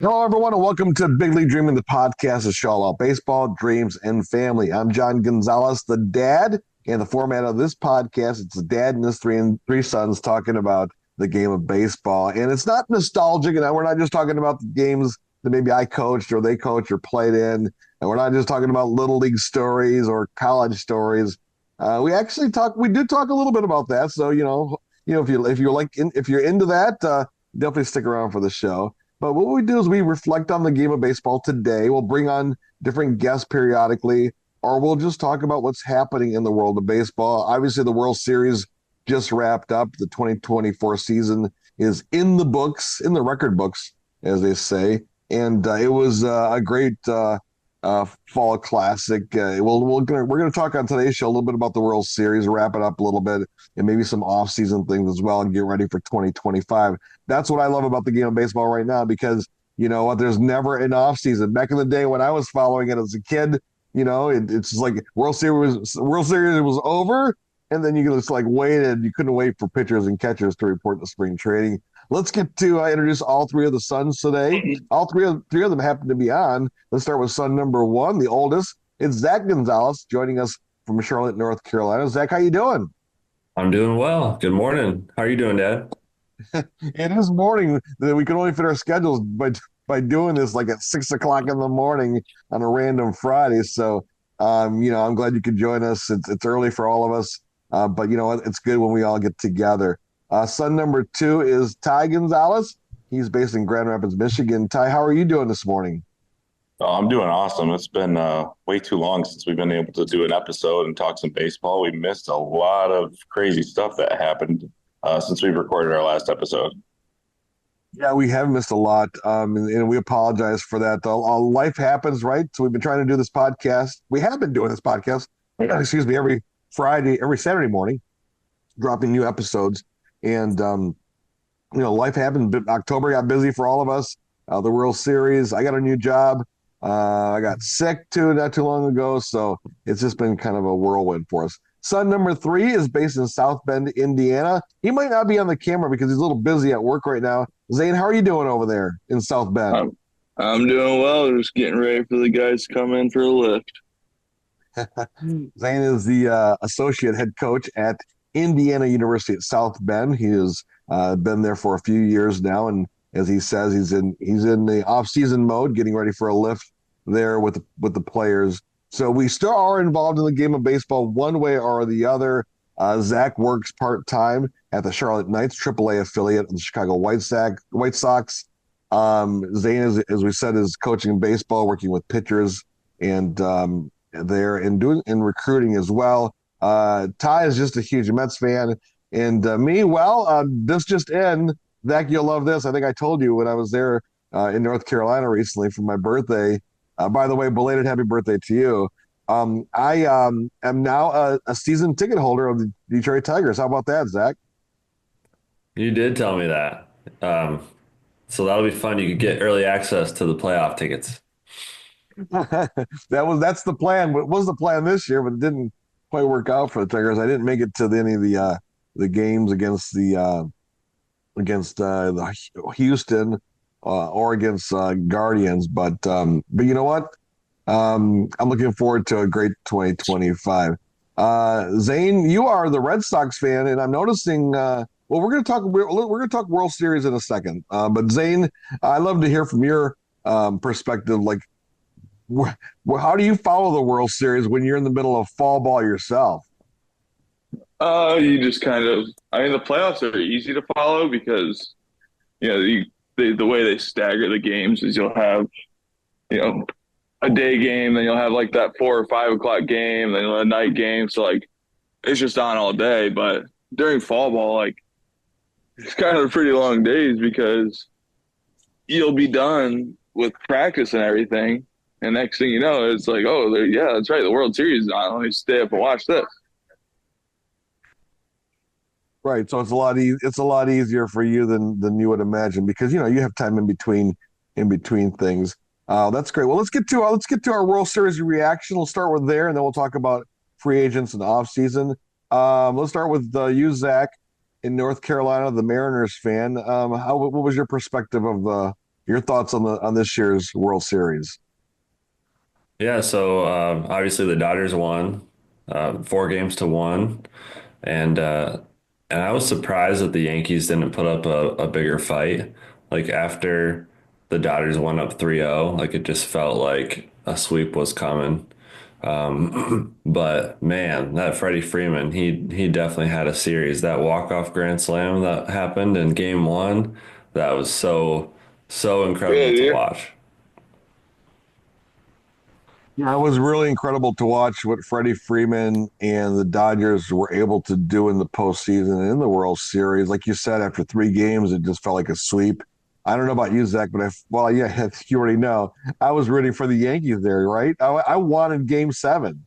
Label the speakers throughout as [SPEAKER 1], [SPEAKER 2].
[SPEAKER 1] Hello, everyone, and welcome to Big League Dreaming, the podcast of show all about baseball, dreams, and family. I'm John Gonzalez, the dad, and the format of this podcast, it's the dad and his three sons talking about the game of baseball. And it's not nostalgic, and we're not just talking about the games that maybe I coached or they coached or played in, and we're not just talking about little league stories or college stories. We did talk a little bit about that. So if you're into that, definitely stick around for the show. But what we do is we reflect on the game of baseball today. We'll bring on different guests periodically, or we'll just talk about what's happening in the world of baseball. Obviously, the World Series just wrapped up. The 2024 season is in the books, in the record books, as they say. And it was a great fall classic. We're going to talk on today's show a little bit about the World Series, wrap it up a little bit, and maybe some off-season things as well, and get ready for 2025. That's what I love about the game of baseball right now, because you know what, there's never an off-season. Back in the day when I was following it as a kid, it's just like World Series was over, and then you just like waited. You couldn't wait for pitchers and catchers to report to spring training. Let's get to introduce all three of the sons today. All three of them happen to be on. Let's start with son number one, the oldest. It's Zach Gonzalez joining us from Charlotte, North Carolina. Zach, how you doing?
[SPEAKER 2] I'm doing well. Good morning. How are you doing, Dad?
[SPEAKER 1] It is morning. We can only fit our schedules by doing this like at 6 o'clock in the morning on a random Friday. So, I'm glad you could join us. It's early for all of us, but you know what? It's good when we all get together. Son number two is Ty Gonzalez. He's based in Grand Rapids, Michigan. Ty, how are you doing this morning?
[SPEAKER 3] Oh, I'm doing awesome. It's been way too long since we've been able to do an episode and talk some baseball. We missed a lot of crazy stuff that happened since we recorded our last episode.
[SPEAKER 1] Yeah, we have missed a lot, and we apologize for that. Life happens, right? So we've been trying to do this podcast. We have been doing this podcast, excuse me, every Friday, every Saturday morning, dropping new episodes. And life happened. October got busy for all of us. The World Series. I got a new job. I got sick too not too long ago, so it's just been kind of a whirlwind for us. Son number three is based in South Bend, Indiana. He might not be on the camera because he's a little busy at work right now. Zane, how are you doing over there in South Bend?
[SPEAKER 4] I'm, I'm doing well. Just getting ready for the guys to come in for a lift.
[SPEAKER 1] Zane is the associate head coach at Indiana University at South Bend. He has been there for a few years now, and as he says, he's in the off-season mode, getting ready for a lift there with the players. So we still are involved in the game of baseball one way or the other. Zach works part-time at the Charlotte Knights, AAA affiliate of the Chicago White Sox. Zane, as we said, is coaching baseball, working with pitchers and there and doing in recruiting as well. Ty is just a huge Mets fan, and me, well, this just in. Zach, you'll love this. I think I told you when I was there in North Carolina recently for my birthday. By the way, belated happy birthday to you. I am now a season ticket holder of the Detroit Tigers. How about that, Zach?
[SPEAKER 2] You did tell me that. Um, so that'll be fun. You could get early access to the playoff tickets.
[SPEAKER 1] That's the plan. What was the plan this year, but it didn't quite work out for the Tigers. I didn't make it to any of the games against the Houston or against Guardians, but you know what? I'm looking forward to a great 2025. Zane, you are the Red Sox fan, and I'm noticing. Well, we're going to talk World Series in a second. But Zane, I love to hear from your perspective. Like, how do you follow the World Series when you're in the middle of fall ball yourself?
[SPEAKER 4] You just kind of, I mean, the playoffs are easy to follow because, the way they stagger the games is you'll have, you know, a day game, then you'll have like that 4 or 5 o'clock game, then you'll have a night game. So like, it's just on all day. But during fall ball, like, it's kind of pretty long days because you'll be done with practice and everything. And next thing you know, it's like, oh, yeah, that's right. The World Series is on. Let me stay up and watch this.
[SPEAKER 1] Right. So it's a lot easier for you than you would imagine because you have time in between things. That's great. Well, let's get to our World Series reaction. We'll start with there, and then we'll talk about free agents and off season. Let's start with you, Zach, in North Carolina, the Mariners fan. What was your perspective of Your thoughts on this year's World Series?
[SPEAKER 2] Yeah, so obviously the Dodgers won 4 games to 1, and I was surprised that the Yankees didn't put up a bigger fight. Like after the Dodgers went up 3-0, like it just felt like a sweep was coming. But man, that Freddie Freeman, he definitely had a series. That walk-off grand slam that happened in game one, that was so
[SPEAKER 4] Yeah,
[SPEAKER 2] incredible to
[SPEAKER 4] dude.
[SPEAKER 2] watch.
[SPEAKER 1] Yeah, it was really incredible to watch what Freddie Freeman and the Dodgers were able to do in the postseason and in the World Series. Like you said, after 3 games, it just felt like a sweep. I don't know about you, Zach, but well, yeah, you already know. I was rooting for the Yankees there, right? I wanted Game 7.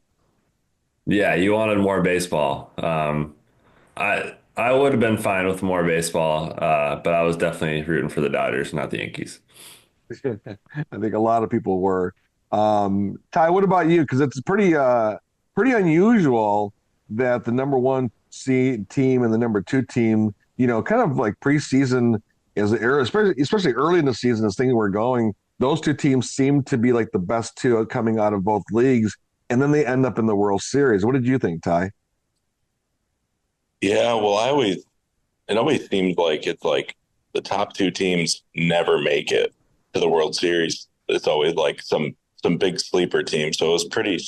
[SPEAKER 2] Yeah, you wanted more baseball. I would have been fine with more baseball, but I was definitely rooting for the Dodgers, not the Yankees.
[SPEAKER 1] I think a lot of people were. Ty, what about you? Because it's pretty unusual that the number one seed team and the number two team, kind of like preseason especially early in the season as things were going, those two teams seem to be like the best two coming out of both leagues, and then they end up in the World Series. What did you think, Ty?
[SPEAKER 3] Yeah, well, it always seems like it's like the top two teams never make it to the World Series. It's always like some big sleeper team. So I was pretty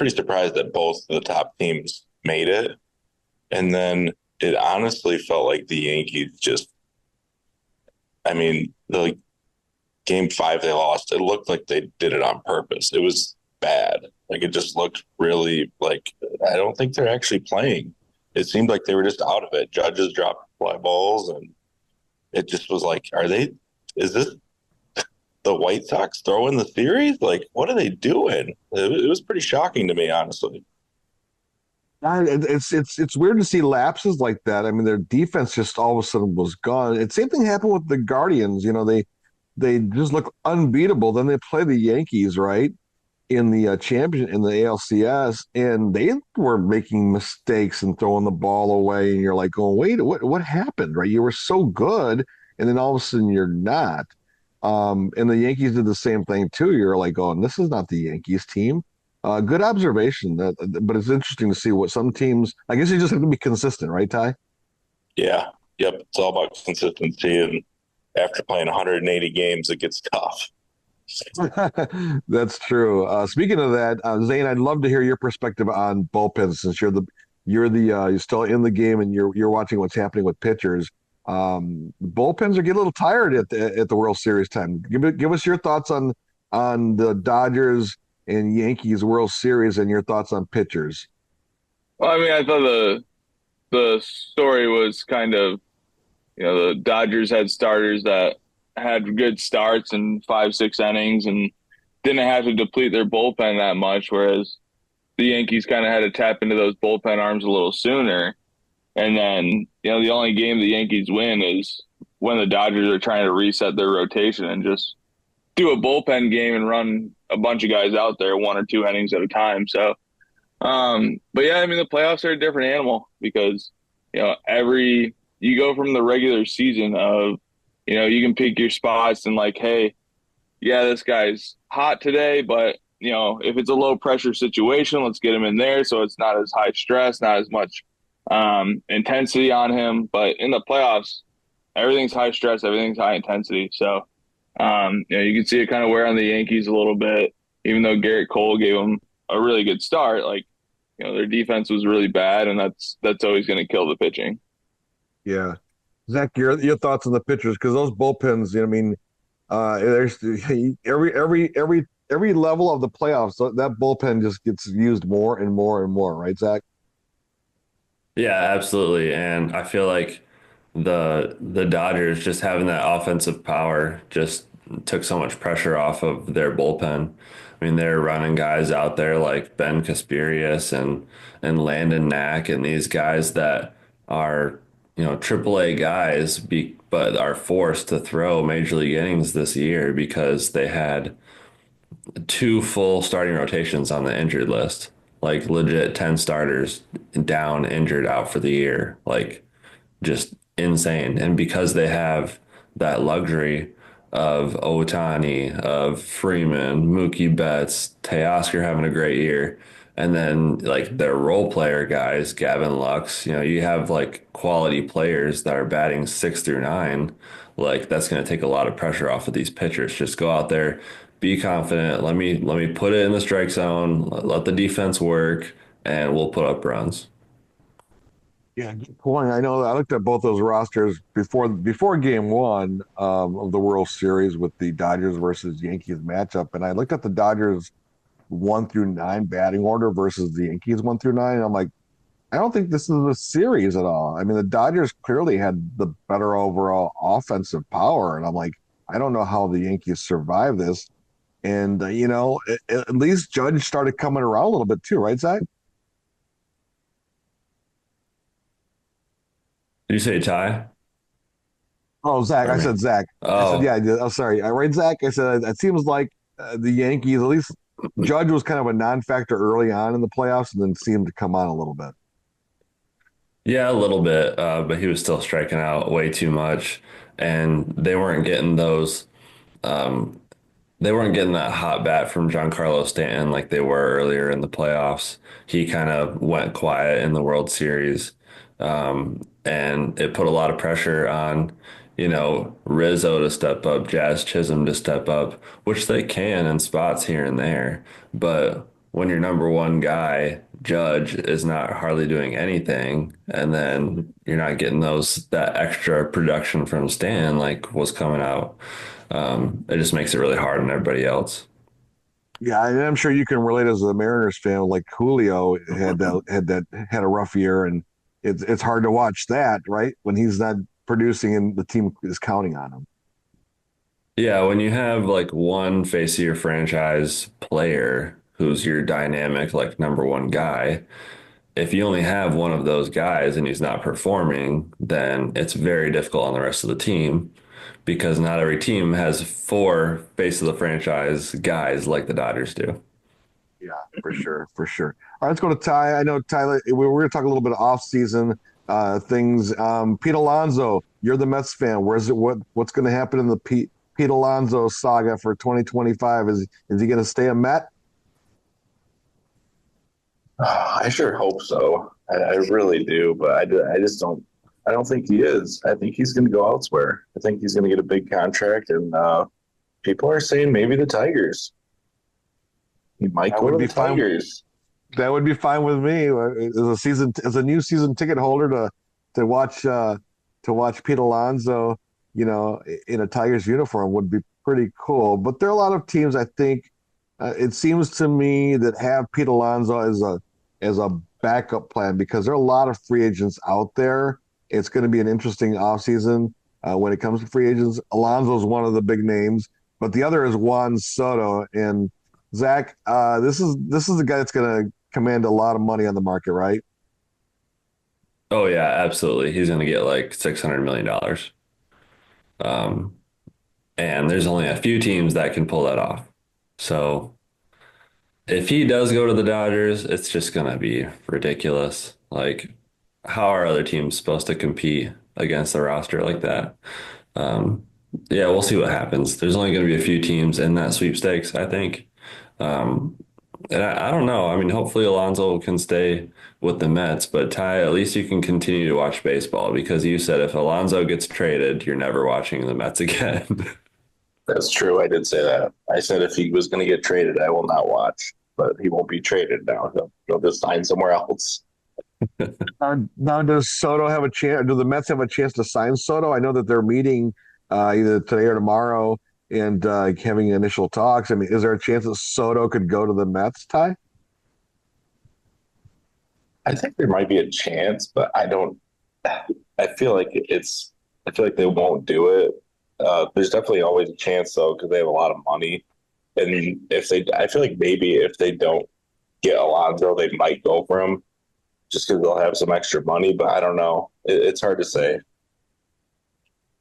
[SPEAKER 3] surprised that both the top teams made it. And then it honestly felt like the Yankees just, I mean, the game five they lost, it looked like they did it on purpose. It was bad. Like it just looked really like I don't think they're actually playing. It seemed like they were just out of it. Judges dropped fly balls, and it just was like, is this the White Sox throwing the series? Like, what are they doing? It was pretty shocking to me, honestly.
[SPEAKER 1] It's weird to see lapses like that. I mean, their defense just all of a sudden was gone. Same thing happened with the Guardians. They just look unbeatable. Then they play the Yankees, right, in the champion in the ALCS, and they were making mistakes and throwing the ball away. And you're like, going, wait, what happened? Right? You were so good, and then all of a sudden you're not. And the Yankees did the same thing too. You're like, going, this is not the Yankees team. Good observation. But it's interesting to see what some teams. I guess you just have to be consistent, right, Ty?
[SPEAKER 3] Yeah. Yep. It's all about consistency. And after playing 180 games, it gets tough.
[SPEAKER 1] That's true. Speaking of that, Zane, I'd love to hear your perspective on bullpens since you're still in the game and you're watching what's happening with pitchers. Bullpens are getting a little tired at the World Series time. Give us your thoughts on the Dodgers and Yankees World Series and your thoughts on pitchers.
[SPEAKER 4] Well, I mean, I thought the story was kind of, the Dodgers had starters that had good starts in 5, 6 innings and didn't have to deplete their bullpen that much, whereas the Yankees kind of had to tap into those bullpen arms a little sooner. And then, the only game the Yankees win is when the Dodgers are trying to reset their rotation and just do a bullpen game and run a bunch of guys out there 1 or 2 innings at a time. So, but yeah, I mean, the playoffs are a different animal because, you go from the regular season of, you can pick your spots and like, hey, yeah, this guy's hot today, but if it's a low pressure situation, let's get him in there so it's not as high stress, not as much intensity on him. But in the playoffs, everything's high stress, everything's high intensity. So, you can see it kind of wear on the Yankees a little bit, even though Garrett Cole gave them a really good start. Like, their defense was really bad, and that's always going to kill the pitching.
[SPEAKER 1] Yeah, Zach, your thoughts on the pitchers because those bullpens. I mean, there's every level of the playoffs. So that bullpen just gets used more and more and more, right, Zach?
[SPEAKER 2] Yeah, absolutely. And I feel like the Dodgers just having that offensive power just took so much pressure off of their bullpen. I mean, they're running guys out there like Ben Casperius and Landon Knack and these guys that are, AAA guys but are forced to throw major league innings this year because they had 2 full starting rotations on the injured list. Like legit 10 starters down, injured, out for the year. Like just insane. And because they have that luxury of Otani, of Freeman, Mookie Betts, Teoscar having a great year. And then like their role player guys, Gavin Lux, you have like quality players that are batting 6 through 9. Like that's going to take a lot of pressure off of these pitchers. Just go out there, be confident. Let me put it in the strike zone. Let the defense work, and we'll put up runs.
[SPEAKER 1] Yeah, good point. I know I looked at both those rosters before game one of the World Series with the Dodgers versus Yankees matchup, and I looked at the Dodgers 1 through 9 batting order versus the Yankees 1 through 9. And I'm like, I don't think this is a series at all. I mean, the Dodgers clearly had the better overall offensive power, and I'm like, I don't know how the Yankees survive this. And at least Judge started coming around a little bit too, right, Zach?
[SPEAKER 2] Did you say tie?
[SPEAKER 1] Oh, Zach.
[SPEAKER 2] Or
[SPEAKER 1] I
[SPEAKER 2] me?
[SPEAKER 1] said Zach. I said, yeah.
[SPEAKER 2] Oh,
[SPEAKER 1] Oh, sorry. I read Zach. I said, it seems like the Yankees, at least Judge was kind of a non factor early on in the playoffs and then seemed to come on a little bit.
[SPEAKER 2] yeah, a little bit, but he was still striking out way too much, and um, they weren't getting that hot bat from Giancarlo Stanton like they were earlier in the playoffs. He kind of went quiet in the World Series, and it put a lot of pressure on, Rizzo to step up, Jazz Chisholm to step up, which they can in spots here and there. But when your number one guy, Judge, is not hardly doing anything, and then you're not getting that extra production from Stan like was coming out, it just makes it really hard on everybody else.
[SPEAKER 1] Yeah, and I'm sure you can relate as a Mariners fan. Like Julio had a rough year, and it's hard to watch that, right? When he's not producing and the team is counting on him.
[SPEAKER 2] Yeah, when you have like one face of your franchise player who's your dynamic, like number one guy, if you only have one of those guys and he's not performing, then it's very difficult on the rest of the team because not every team has four face of the franchise guys like the Dodgers do.
[SPEAKER 1] Yeah, for sure, for sure. All right, let's go to Ty. I know Tyler. We're going to talk a little bit of off-season things. Pete Alonso, you're the Mets fan. Where's it? What's going to happen in the Pete Alonso saga for 2025? Is he going to stay a Met?
[SPEAKER 3] I sure hope so. I really do, but I just don't. I don't think he is. I think he's going to go elsewhere. I think he's going to get a big contract, and people are saying maybe the Tigers. He might
[SPEAKER 1] That
[SPEAKER 3] go
[SPEAKER 1] would
[SPEAKER 3] to
[SPEAKER 1] be
[SPEAKER 3] the
[SPEAKER 1] fine.
[SPEAKER 3] Tigers.
[SPEAKER 1] That would be fine with me as a new season ticket holder to watch Pete Alonso, in a Tigers uniform would be pretty cool. But there are a lot of teams I think it seems to me that have Pete Alonso as a backup plan because there are a lot of free agents out there. It's going to be an interesting offseason when it comes to free agents. Alonso is one of the big names, but the other is Juan Soto. And Zach, this is the guy that's going to command a lot of money on the market, right?
[SPEAKER 2] Oh yeah, absolutely. He's going to get like $600 million. Um, and there's only a few teams that can pull that off. So if he does go to the Dodgers, it's just gonna be ridiculous. Like, how are other teams supposed to compete against a roster like that? Um, yeah, we'll see what happens. There's only going to be a few teams in that sweepstakes, I think. Um, and I don't know. I mean, hopefully Alonso can stay with the Mets, but Ty, at least you can continue to watch baseball because you said if Alonso gets traded, you're never watching the Mets again.
[SPEAKER 3] That's true. I did say that. I said if he was going to get traded, I will not watch. But he won't be traded now. He'll just sign somewhere else.
[SPEAKER 1] Now, does Soto have a chance? Do the Mets have a chance to sign Soto? I know that they're meeting either today or tomorrow and having initial talks. I mean, is there a chance that Soto could go to the Mets, Ty?
[SPEAKER 3] I think there might be a chance, but I don't. I feel like it's. I feel like they won't do it. There's definitely always a chance though because they have a lot of money, and if they, I feel like maybe if they don't get Alonso, they might go for him just because they'll have some extra money. But I don't know. It's hard to say.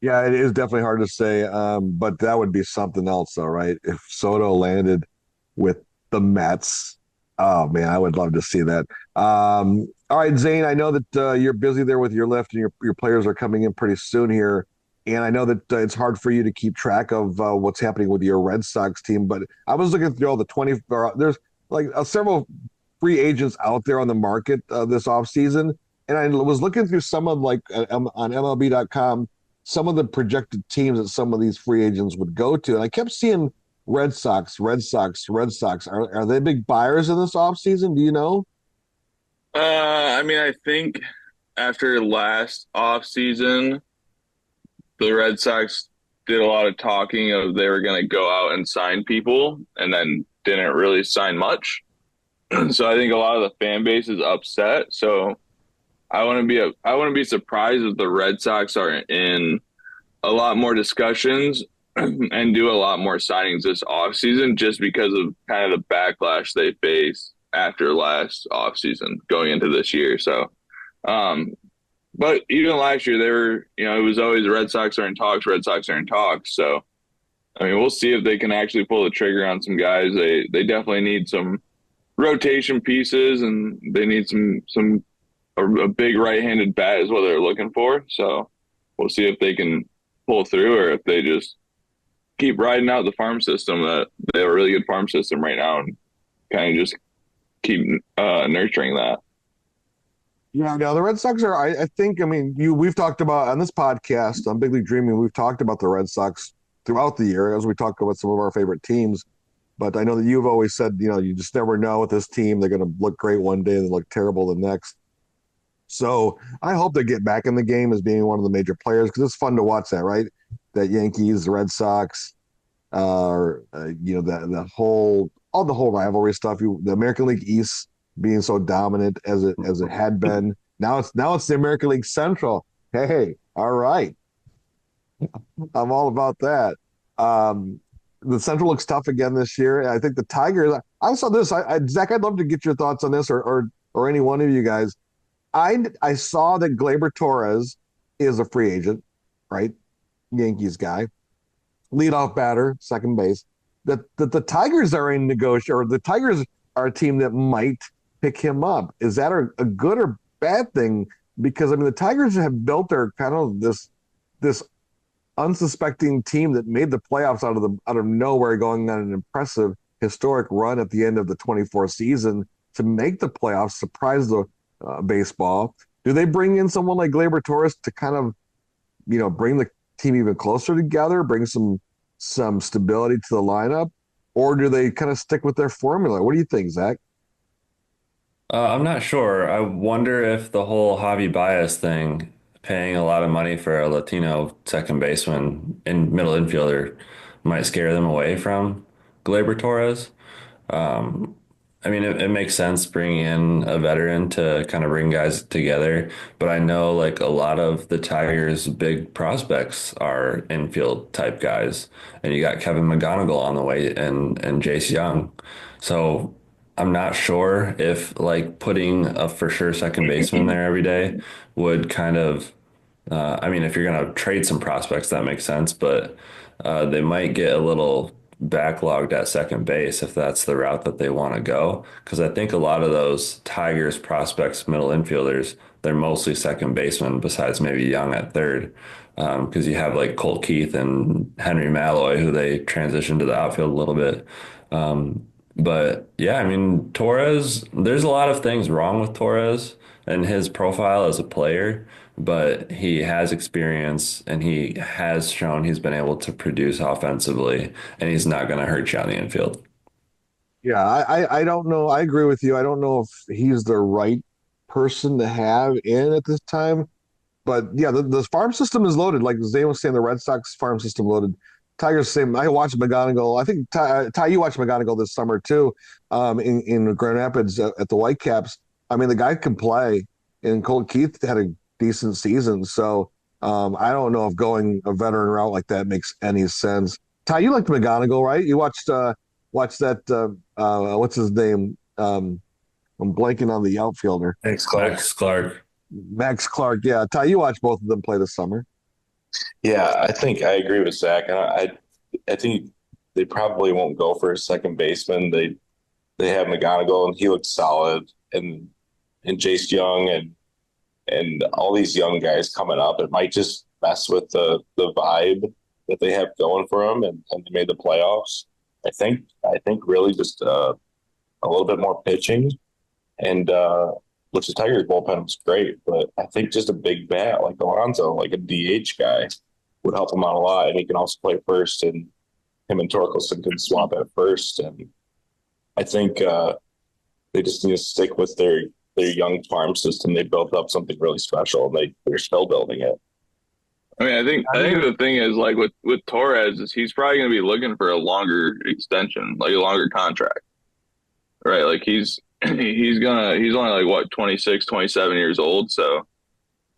[SPEAKER 1] Yeah, it is definitely hard to say, but that would be something else, though, right? If Soto landed with the Mets, oh man, I would love to see that. All right, Zane, I know that you're busy there with your lift, and your players are coming in pretty soon here. And I know that it's hard for you to keep track of what's happening with your Red Sox team, but I was looking through all the 20, there's like several free agents out there on the market this offseason. And I was looking through some of like on MLB.com, some of the projected teams that some of these free agents would go to. And I kept seeing Red Sox, Red Sox, Red Sox. Are they big buyers in this offseason? Do you know?
[SPEAKER 4] I mean, I think after last offseason, the Red Sox did a lot of talking of they were going to go out and sign people and then didn't really sign much. So I think a lot of the fan base is upset. So I wouldn't be surprised if the Red Sox are in a lot more discussions and do a lot more signings this offseason just because of kind of the backlash they face after last offseason going into this year. So but even last year, they were, it was always Red Sox are in talks, Red Sox are in talks. So, I mean, we'll see if they can actually pull the trigger on some guys. They definitely need some rotation pieces, and they need a big right-handed bat is what they're looking for. So, we'll see if they can pull through or if they just keep riding out the farm system. That they have a really good farm system right now, and kind of just keep nurturing that.
[SPEAKER 1] Yeah, no, the Red Sox are. I think. I mean, we've talked about on this podcast on Big League Dreaming. We've talked about the Red Sox throughout the year as we talk about some of our favorite teams. But I know that you've always said, you just never know with this team. They're going to look great one day and look terrible the next. So I hope they get back in the game as being one of the major players because it's fun to watch that, right? That Yankees, the Red Sox, the whole rivalry stuff. The American League East being so dominant as it had been. Now it's the American League Central. Hey, all right. I'm all about that. The Central looks tough again this year. I think the Tigers. I saw this. Zach, I'd love to get your thoughts on this, or any one of you guys. I saw that Gleyber Torres is a free agent, right? Yankees guy, leadoff batter, second base. That the Tigers are in negotiation, or the Tigers are a team that might pick him up. Is that a good or bad thing? Because I mean, the Tigers have built their kind of this unsuspecting team that made the playoffs out of nowhere, going on an impressive historic run at the end of the 24 season to make the playoffs, surprise the baseball. Do they bring in someone like Gleyber Torres to kind of, bring the team even closer together, bring some stability to the lineup, or do they kind of stick with their formula? What do you think, Zach?
[SPEAKER 2] I'm not sure. I wonder if the whole Javi Baez thing, paying a lot of money for a Latino second baseman and middle infielder, might scare them away from Gleyber Torres. Um, I mean, it makes sense bringing in a veteran to kind of bring guys together, but I know like a lot of the Tigers' big prospects are infield type guys, and you got Kevin McGonigal on the way and Jace Young. So I'm not sure if like putting a for sure second baseman there every day would kind of I mean, if you're going to trade some prospects, that makes sense, but they might get a little backlogged at second base if that's the route that they want to go. Because I think a lot of those Tigers prospects, middle infielders, they're mostly second basemen, besides maybe Young at third. Because you have like Colt Keith and Henry Malloy, who they transitioned to the outfield a little bit. But yeah, I mean, Torres, there's a lot of things wrong with Torres and his profile as a player, but he has experience and he has shown he's been able to produce offensively, and he's not going to hurt you on the infield.
[SPEAKER 1] Yeah, I don't know. I agree with you. I don't know if he's the right person to have in at this time. But yeah, the farm system is loaded. Like Zay was saying, the Red Sox farm system loaded. Tigers same. I watched McGonigal. I think Ty, you watched McGonigal this summer too, in Grand Rapids at the Whitecaps. I mean, the guy can play, and Colt Keith had a decent season. So I don't know if going a veteran route like that makes any sense. Ty, you liked McGonigal, right? You watched that. What's his name? I'm blanking on the outfielder.
[SPEAKER 3] Thanks, Clark.
[SPEAKER 2] Max Clark.
[SPEAKER 1] Max Clark. Yeah, Ty, you watched both of them play this summer.
[SPEAKER 3] Yeah, I think I agree with Zach, and I think they probably won't go for a second baseman. They have McGonigal, and he looks solid, and Jace Young and all these young guys coming up. It might just mess with the vibe that they have going for them, and they made the playoffs. I think really just a little bit more pitching, and which the Tigers bullpen was great, but I think just a big bat like Alonso, like a DH guy, would help him out a lot, and he can also play first, and him and Torkelson can swap at first, and I think they just need to stick with their young farm system. They built up something really special, and they're still building it.
[SPEAKER 4] I mean, I think the thing is, like, with Torres, is he's probably going to be looking for a longer extension, like a longer contract, right? Like he's only like what, 26, 27 years old, so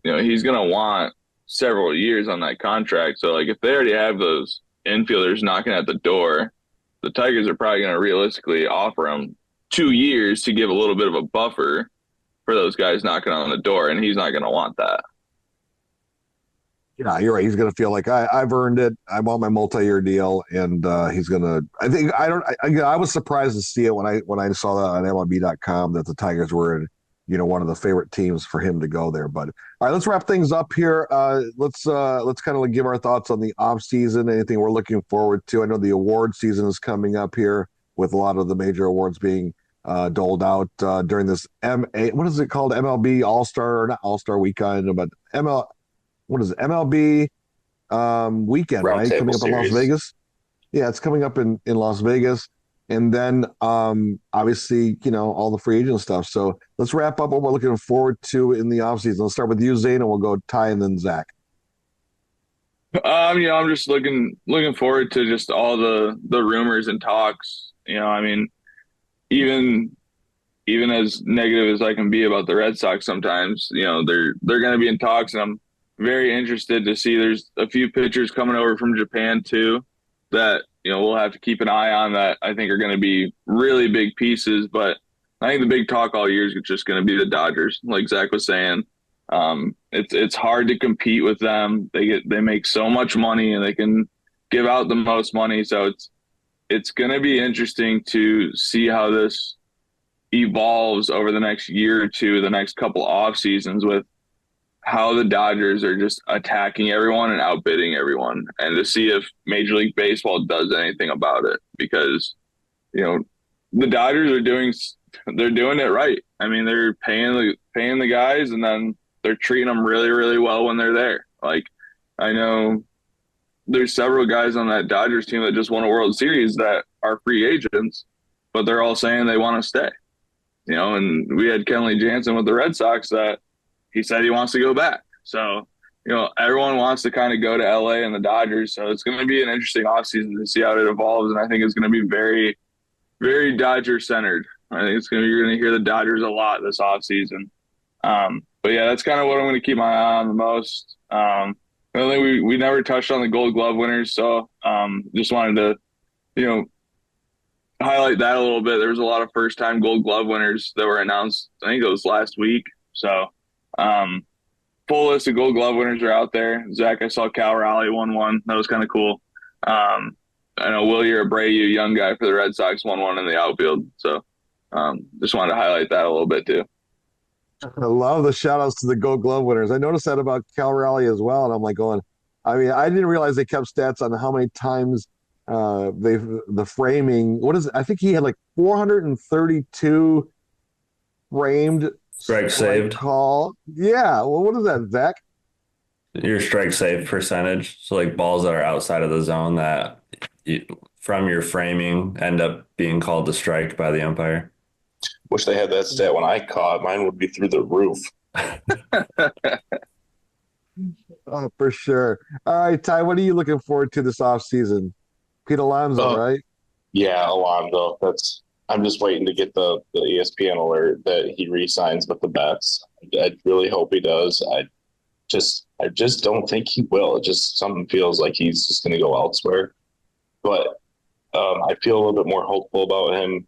[SPEAKER 4] he's going to want several years on that contract. So like if they already have those infielders knocking at the door, the Tigers are probably going to realistically offer him 2 years to give a little bit of a buffer for those guys knocking on the door, and he's not going to want that.
[SPEAKER 1] Yeah, you're right. He's going to feel like I've earned it. I want my multi-year deal, and he's going to. I was surprised to see it when I saw that on MLB.com that the Tigers were, one of the favorite teams for him to go there. But all right, let's wrap things up here. Let's kind of give our thoughts on the off season. Anything we're looking forward to. I know the award season is coming up here with a lot of the major awards being doled out during this what is it called? MLB All-Star, or not All-Star weekend, but MLB weekend, right? Coming up in Las Vegas. Yeah, it's coming up in Las Vegas. And then obviously, all the free agent stuff. So let's wrap up what we're looking forward to in the offseason. Let's start with you, Zane, and we'll go Ty and then Zach.
[SPEAKER 4] I'm just looking forward to just all the rumors and talks. I mean, even as negative as I can be about the Red Sox sometimes, they're going to be in talks, and I'm very interested to see. There's a few pitchers coming over from Japan too that we'll have to keep an eye on, that I think are going to be really big pieces. But I think the big talk all year is just going to be the Dodgers, like Zach was saying. It's hard to compete with them. They make so much money, and they can give out the most money. So it's going to be interesting to see how this evolves over the next year or two, the next couple off seasons, with how the Dodgers are just attacking everyone and outbidding everyone, and to see if Major League Baseball does anything about it, because the Dodgers are doing it right. I mean, they're paying the guys, and then they're treating them really, really well when they're there. Like, I know there's several guys on that Dodgers team that just won a World Series that are free agents, but they're all saying they want to stay. And we had Kenley Jansen with the Red Sox that he said he wants to go back. So, everyone wants to kind of go to LA and the Dodgers. So it's going to be an interesting offseason to see how it evolves. And I think it's going to be very, very Dodger centered. I think you're going to hear the Dodgers a lot this offseason. But yeah, that's kind of what I'm going to keep my eye on the most. I think we never touched on the Gold Glove winners. So just wanted to, highlight that a little bit. There was a lot of first time Gold Glove winners that were announced. I think it was last week. So, full list of Gold Glove winners are out there. Zach, I saw Cal Raleigh won one. That was kind of cool. I know Wilyer Abreu, young guy for the Red Sox, won one in the outfield. So just wanted to highlight that a little bit too.
[SPEAKER 1] I love the shout outs to the Gold Glove winners. I noticed that about Cal Raleigh as well. And I'm like I didn't realize they kept stats on how many times the framing. I think he had like 432 framed
[SPEAKER 2] Strike saved
[SPEAKER 1] call. Yeah. Well, what is that, Zach?
[SPEAKER 2] Your strike save percentage. So like balls that are outside of the zone that from your framing end up being called a strike by the umpire.
[SPEAKER 3] Wish they had that stat when I caught. Mine would be through the roof.
[SPEAKER 1] Oh, for sure. All right, Ty, what are you looking forward to this offseason? Pete Alonso, right?
[SPEAKER 3] Yeah, Alonso. I'm just waiting to get the ESPN alert that he re-signs with the Mets. I really hope he does. I just don't think he will. It just something feels like he's just going to go elsewhere. But I feel a little bit more hopeful about him.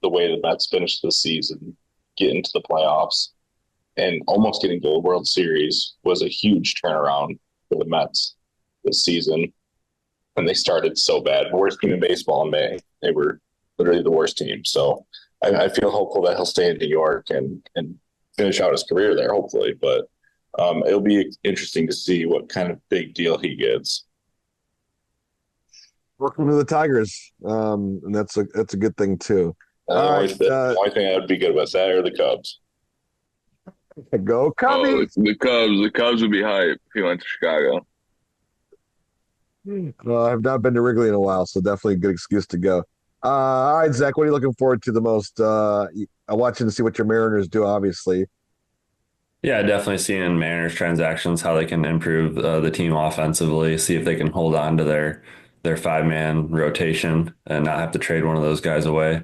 [SPEAKER 3] The way the Mets finished the season, getting to the playoffs, and almost getting to the World Series was a huge turnaround for the Mets this season. And they started so bad. Worst team in baseball in May. They were literally the worst team. So I feel hopeful that he'll stay in New York and finish out his career there, hopefully. But It'll be interesting to see what kind of big deal he gets.
[SPEAKER 1] Welcome to the Tigers, and that's a good thing too.
[SPEAKER 3] The
[SPEAKER 1] All
[SPEAKER 3] only,
[SPEAKER 1] right,
[SPEAKER 3] the only thing I would be good about that are the Cubs.
[SPEAKER 1] go
[SPEAKER 4] Oh,
[SPEAKER 1] Cubbies!
[SPEAKER 4] the Cubs would be hype if he went to Chicago.
[SPEAKER 1] I've not been to Wrigley in a while, so definitely a good excuse to go. All right, Zach, what are you looking forward to the most? I'm watching to see what your Mariners do, obviously.
[SPEAKER 2] Yeah, definitely seeing in Mariners transactions how they can improve the team offensively, see if they can hold on to their five-man rotation and not have to trade one of those guys away.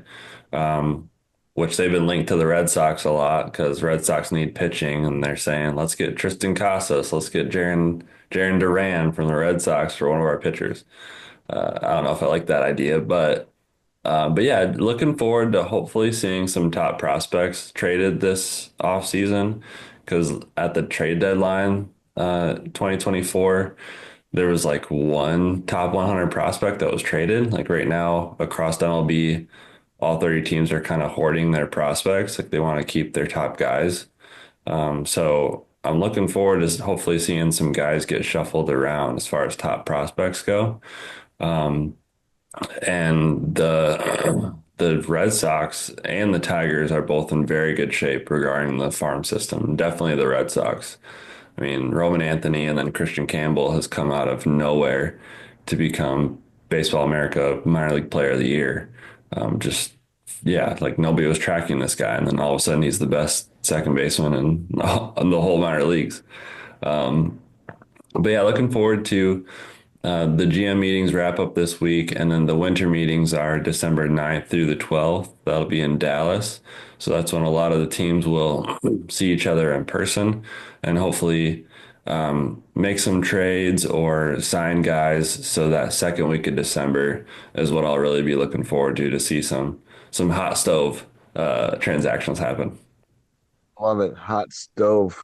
[SPEAKER 2] Um, which they've been linked to the Red Sox a lot because Red Sox need pitching, and they're saying, let's get Tristan Casas, let's get Jaron Duran from the Red Sox for one of our pitchers. I don't know if I like that idea, but yeah, looking forward to hopefully seeing some top prospects traded this offseason because at the trade deadline, 2024, there was like one top 100 prospect that was traded. Like right now, across MLB, all 30 teams are kind of hoarding their prospects. Like they want to keep their top guys. So I'm looking forward to hopefully seeing some guys get shuffled around as far as top prospects go. Um, and the Red Sox and the Tigers are both in very good shape regarding the farm system. Definitely the Red Sox. I mean, Roman Anthony and then Christian Campbell has come out of nowhere to become Baseball America Minor League Player of the Year. Just yeah, like nobody was tracking this guy, and then all of a sudden he's the best second baseman in the whole minor leagues. Um, but yeah, looking forward to the GM meetings wrap up this week, and then the winter meetings are December 9th through the 12th. That'll be in Dallas. So that's when a lot of the teams will see each other in person and hopefully make some trades or sign guys. So that second week of December is what I'll really be looking forward to see some hot stove transactions happen.
[SPEAKER 1] Love it. Hot stove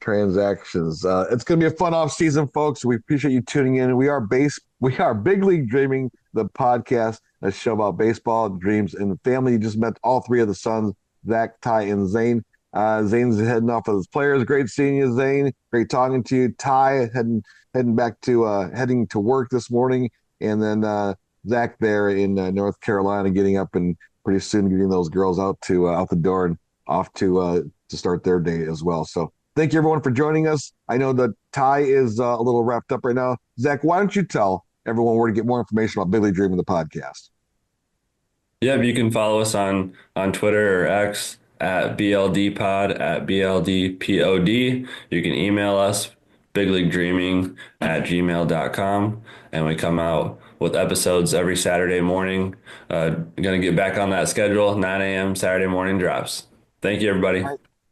[SPEAKER 1] transactions. It's going to be a fun off season, folks. We appreciate you tuning in. We are Big League Dreaming, the podcast, a show about baseball, dreams, and family. You just met all three of the sons, Zach, Ty, and Zane. Zane's heading off with his players. Great seeing you, Zane. Great talking to you. Ty heading back to heading to work this morning, and then Zach there in North Carolina, getting up and pretty soon getting those girls out the door and off to start their day as well. So thank you everyone for joining us. I know that Ty is a little wrapped up right now. Zach, why don't you tell everyone where to get more information about Big League Dreaming the podcast?
[SPEAKER 2] Yeah, you can follow us on Twitter or X at BLDpod at BLDPOD. You can email us bigleaguedreaming at gmail.com, and we come out with episodes every Saturday morning. Gonna get back on that schedule, 9 a.m. Saturday morning drops. Thank you, everybody.